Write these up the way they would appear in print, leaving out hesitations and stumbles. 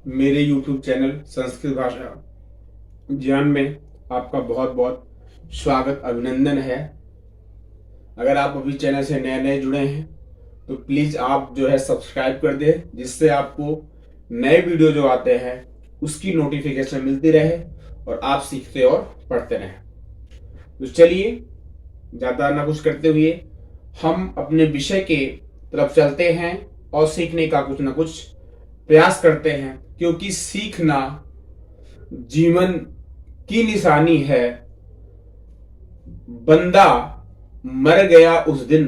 मेरे YouTube channel Sanskrit भाषा ज्ञान में आपका बहुत बहुत स्वागत अभिनंदन है। अगर आप अभी चैनल से नए नए जुड़े हैं तो प्लीज़ आप जो है सब्सक्राइब कर दें, जिससे आपको नए वीडियो जो आते हैं उसकी नोटिफिकेशन मिलती रहे और आप सीखते और पढ़ते रहें। तो चलिए ज़्यादा ना कुछ करते हुए हम अपने विषय के तरफ चलते हैं और सीखने का कुछ ना कुछ प्रयास करते हैं, क्योंकि सीखना जीवन की निशानी है। बंदा मर गया उस दिन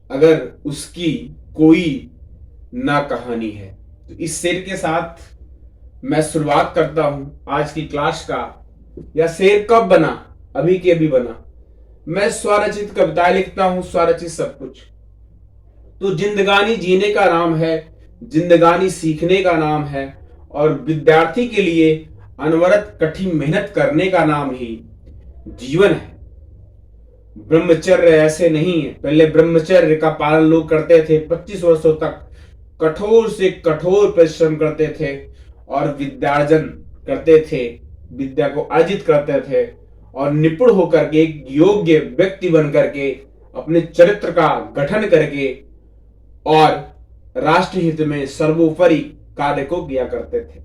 अगर उसकी कोई ना कहानी है। तो इस शेर के साथ मैं शुरुआत करता हूं आज की क्लास का। यह शेर कब बना? अभी के अभी बना। मैं स्वरचित कविताएं लिखता हूं, स्वरचित सब कुछ। तो जिंदगानी जीने का नाम है, जिंदगानी सीखने का नाम है, और विद्यार्थी के लिए अनवरत कठिन मेहनत करने का नाम ही जीवन है। ब्रह्मचर्य ऐसे नहीं है। पहले ब्रह्मचर्य का पालन लोग करते थे, 25 वर्षों तक कठोर से कठोर परिश्रम करते थे और विद्यार्जन करते थे, विद्या को अर्जित करते थे और निपुण होकर के एक योग्य व्यक्ति बन करके अपने चरित्र का गठन करके और राष्ट्र हित में सर्वोपरि कार्य को किया करते थे।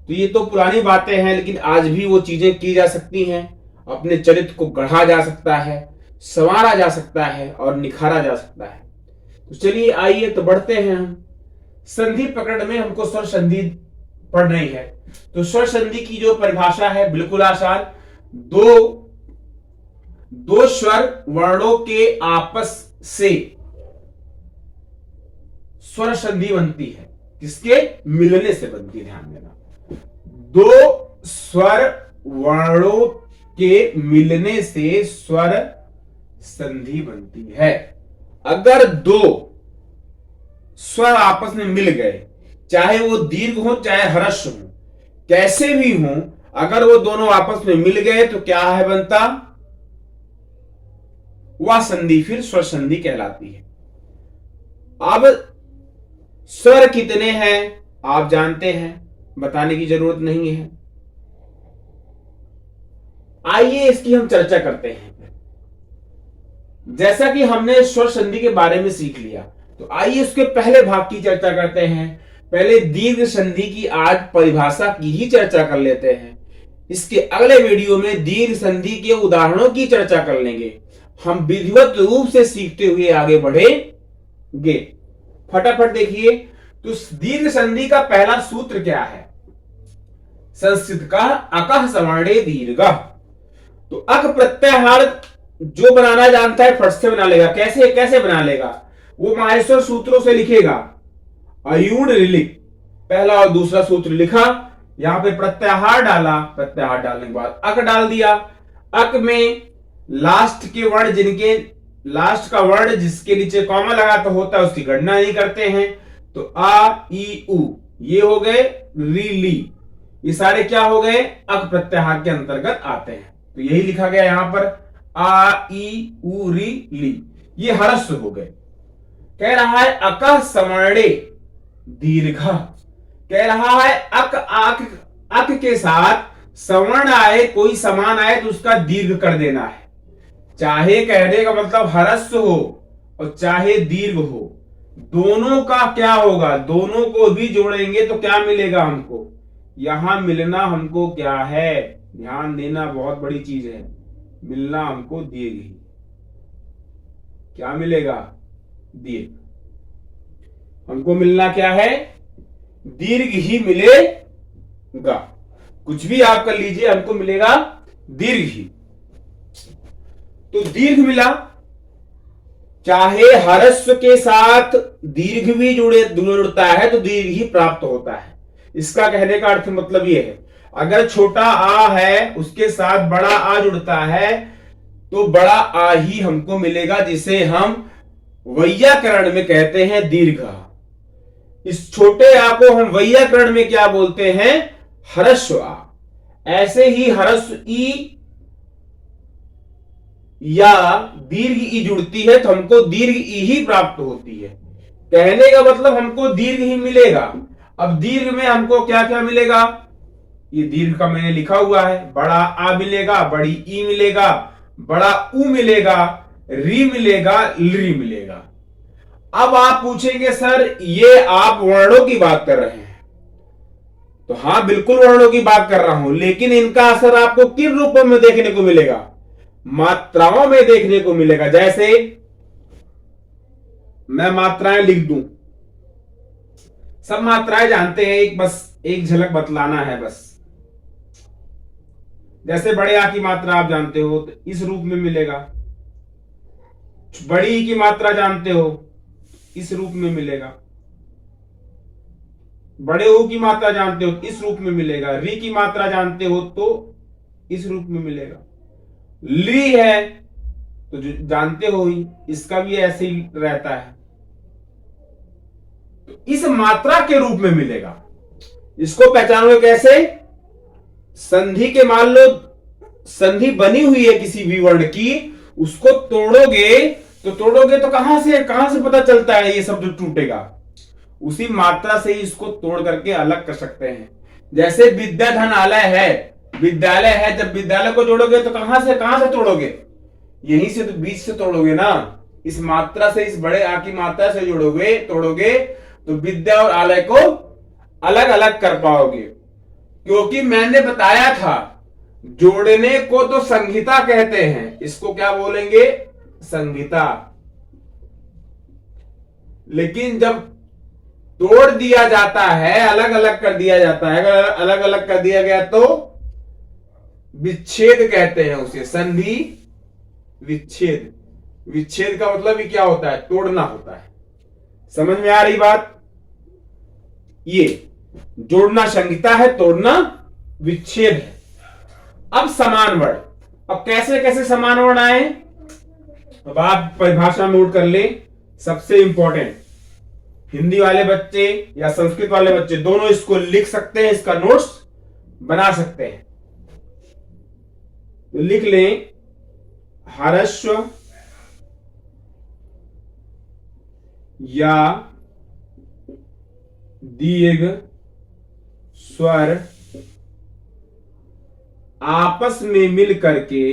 तो ये तो पुरानी बातें हैं, लेकिन आज भी वो चीजें की जा सकती हैं। अपने चरित्र को गढ़ा जा सकता है, संवारा जा सकता है और निखारा जा सकता है। तो चलिए आइए तो बढ़ते हैं हम। संधि पकड़ में हमको स्वर संधि पढ़नी है। तो स्वर संधि की जो परिभाषा है बिल्कुल आसान। दो स्वर वर्णों के आपस से स्वर संधि बनती है। किसके मिलने से बनती है, ध्यान देना। दो स्वर वर्णों के मिलने से स्वर संधि बनती है। अगर दो स्वर आपस में मिल गए, चाहे वो दीर्घ हो चाहे ह्रस्व हो, कैसे भी हो, अगर वो दोनों आपस में मिल गए तो क्या है बनता? वह संधि फिर स्वर संधि कहलाती है। अब स्वर कितने हैं आप जानते हैं, बताने की जरूरत नहीं है। आइए इसकी हम चर्चा करते हैं। जैसा कि हमने स्वर संधि के बारे में सीख लिया, तो आइए उसके पहले भाग की चर्चा करते हैं। पहले दीर्घ संधि की आज परिभाषा की ही चर्चा कर लेते हैं। इसके अगले वीडियो में दीर्घ संधि के उदाहरणों की चर्चा कर लेंगे। हम विधिवत रूप से सीखते हुए आगे बढ़ेंगे। फटाफट देखिए, तो दीर्घ संधि का पहला सूत्र क्या है? संस्कृत का अकः सवर्णे दीर्घ। तो अक प्रत्याहार जो बनाना जानता है फट से बना लेगा। कैसे कैसे बना लेगा? वो माहेश्वर सूत्रों से लिखेगा। अयूण रिलिक, पहला और दूसरा सूत्र लिखा, यहां पे प्रत्याहार डाला, प्रत्याहार डालने के बाद अक डाल दिया। अक में लास्ट के वर्ण जिनके लास्ट का वर्ण जिसके नीचे कॉमा लगाता होता है उसकी गणना नहीं करते हैं। तो आ ई उ ये हो गए, री ली ये सारे क्या हो गए? अक प्रत्याहार के अंतर्गत आते हैं। तो यही लिखा गया यहां पर, आ ई उ री ली, ये ह्रस्व हो गए। कह रहा है अकः सवर्णे दीर्घ, कह रहा है अक आक अक के साथ सवर्ण आए, कोई समान आए तो उसका दीर्घ कर देना है। चाहे कहने का मतलब ह्रस्व हो और चाहे दीर्घ हो, दोनों का क्या होगा? दोनों को भी जोड़ेंगे तो क्या मिलेगा हमको? यहां मिलना हमको क्या है? ध्यान देना, बहुत बड़ी चीज है। मिलना हमको दीर्घ ही। क्या मिलेगा? दीर्घ। हमको मिलना क्या है? दीर्घ ही मिलेगा। कुछ भी आप कर लीजिए, हमको मिलेगा दीर्घ ही। तो दीर्घ मिला, चाहे ह्रस्व के साथ दीर्घ भी जुड़ता है तो दीर्घ ही प्राप्त होता है। इसका कहने का अर्थ मतलब यह है, अगर छोटा आ है उसके साथ बड़ा आ जुड़ता है तो बड़ा आ ही हमको मिलेगा, जिसे हम वैयाकरण में कहते हैं दीर्घ। इस छोटे आ को हम वैयाकरण में क्या बोलते हैं? ह्रस्व आ। ऐसे ही ह्रस्व ई या दीर्घ ई जुड़ती है तो हमको दीर्घ ई ही प्राप्त होती है। कहने का मतलब हमको दीर्घ ही मिलेगा। अब दीर्घ में हमको क्या क्या मिलेगा, ये दीर्घ का मैंने लिखा हुआ है, बड़ा आ मिलेगा, बड़ी ई मिलेगा, बड़ा उ मिलेगा, री मिलेगा, ली मिलेगा। अब आप पूछेंगे सर ये आप वर्णों की बात कर रहे हैं, तो हां बिल्कुल वर्णों की बात कर रहा हूं, लेकिन इनका असर आपको किन रूपों में देखने को मिलेगा, मात्राओं में देखने को मिलेगा। जैसे मैं मात्राएं लिख दूं, सब मात्राएं जानते हैं, बस एक झलक बतलाना है बस। जैसे बड़े आ की मात्रा आप जानते हो तो इस रूप में मिलेगा, बड़ी ई की मात्रा जानते हो इस रूप में मिलेगा, बड़े ऊ की मात्रा जानते हो इस रूप में मिलेगा, री की मात्रा जानते हो तो इस रूप में मिलेगा, ली है तो जो जानते हो ही इसका भी ऐसे ही रहता है, तो इस मात्रा के रूप में मिलेगा। इसको पहचानोगे कैसे, संधि के मान लो संधि बनी हुई है किसी भी वर्ण की, उसको तोड़ोगे तो कहां से पता चलता है ये शब्द टूटेगा, उसी मात्रा से ही इसको तोड़ करके अलग कर सकते हैं। जैसे विद्याधनालय है, विद्यालय है, जब विद्यालय को जोड़ोगे तो कहां से तोड़ोगे, यहीं से तो बीच से तोड़ोगे ना, इस मात्रा से, इस बड़े आ की मात्रा से तोड़ोगे तो विद्या और आलय को अलग अलग कर पाओगे। क्योंकि मैंने बताया था जोड़ने को तो संहिता कहते हैं, इसको क्या बोलेंगे, संहिता। लेकिन जब तोड़ दिया जाता है, अलग अलग कर दिया जाता है, अगर अलग अलग कर दिया गया तो विच्छेद कहते हैं उसे, संधि विच्छेद। विच्छेद का मतलब ही क्या होता है, तोड़ना होता है। समझ में आ रही बात, ये जोड़ना संहिता है, तोड़ना विच्छेद है। अब समान वर्ण, अब कैसे कैसे समान वर्ण आए, अब आप परिभाषा नोट कर ले। सबसे इंपॉर्टेंट, हिंदी वाले बच्चे या संस्कृत वाले बच्चे दोनों इसको लिख सकते हैं, इसका नोट्स बना सकते हैं, तो लिख लें, ह्रस्व या दीर्घ स्वर आपस में मिल करके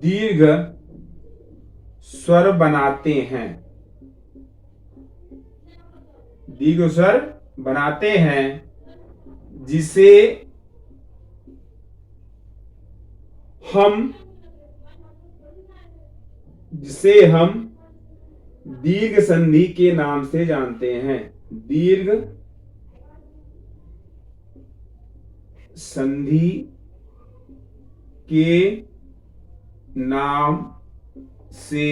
दीर्घ स्वर बनाते हैं, दीर्घ स्वर बनाते हैं, जिसे हम दीर्घ संधि के नाम से जानते हैं, दीर्घ संधि के नाम से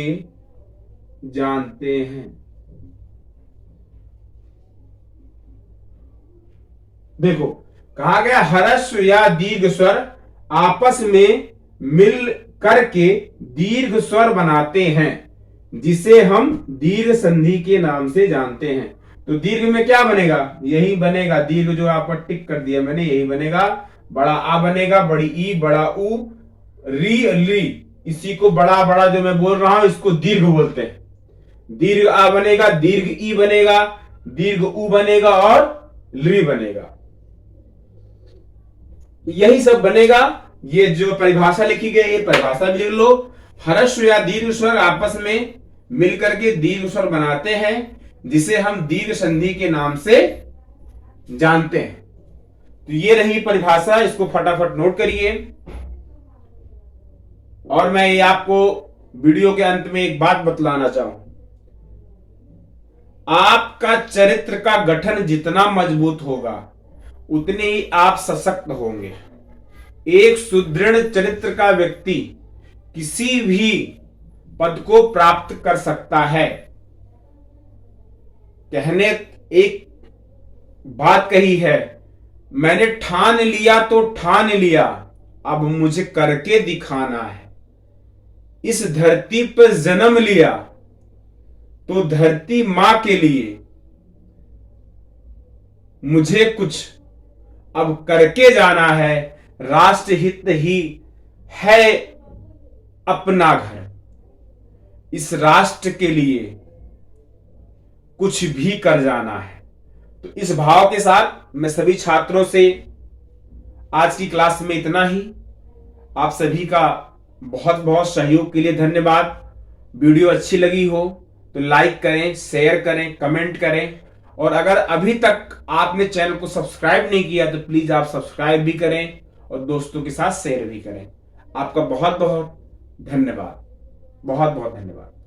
जानते हैं। देखो कहा गया ह्रस्व या दीर्घ स्वर आपस में मिल करके दीर्घ स्वर बनाते हैं, जिसे हम दीर्घ संधि के नाम से जानते हैं। तो दीर्घ में क्या बनेगा, यही बनेगा, दीर्घ जो आप पर टिक कर दिया मैंने, यही बनेगा, बड़ा आ बनेगा, बड़ी ई, बड़ा ऊ, री, ली, इसी को बड़ा जो मैं बोल रहा हूं इसको दीर्घ बोलते हैं। दीर्घ आ बनेगा, दीर्घ ई बनेगा, दीर्घ ऊ बनेगा और ली बनेगा, यही सब बनेगा। ये जो परिभाषा लिखी गई है परिभाषा भी लिख लो, ह्रस्व या दीर्घ स्वर आपस में मिलकर के दीर्घ स्वर बनाते हैं, जिसे हम दीर्घ संधि के नाम से जानते हैं। तो ये रही परिभाषा, इसको फटाफट नोट करिए। और मैं ये आपको वीडियो के अंत में एक बात बतलाना चाहूं, आपका चरित्र का गठन जितना मजबूत होगा उतने ही आप सशक्त होंगे। एक सुदृढ़ चरित्र का व्यक्ति किसी भी पद को प्राप्त कर सकता है। कहने एक बात कही है, मैंने ठान लिया तो ठान लिया, अब मुझे करके दिखाना है। इस धरती पर जन्म लिया तो धरती मां के लिए मुझे कुछ अब करके जाना है। राष्ट्रहित ही है अपना घर, इस राष्ट्र के लिए कुछ भी कर जाना है। तो इस भाव के साथ मैं सभी छात्रों से आज की क्लास में इतना ही। आप सभी का बहुत बहुत सहयोग के लिए धन्यवाद। वीडियो अच्छी लगी हो तो लाइक करें, शेयर करें, कमेंट करें, और अगर अभी तक आपने चैनल को सब्सक्राइब नहीं किया तो प्लीज आप सब्सक्राइब भी करें और दोस्तों के साथ शेयर भी करें। आपका बहुत बहुत धन्यवाद, बहुत बहुत धन्यवाद।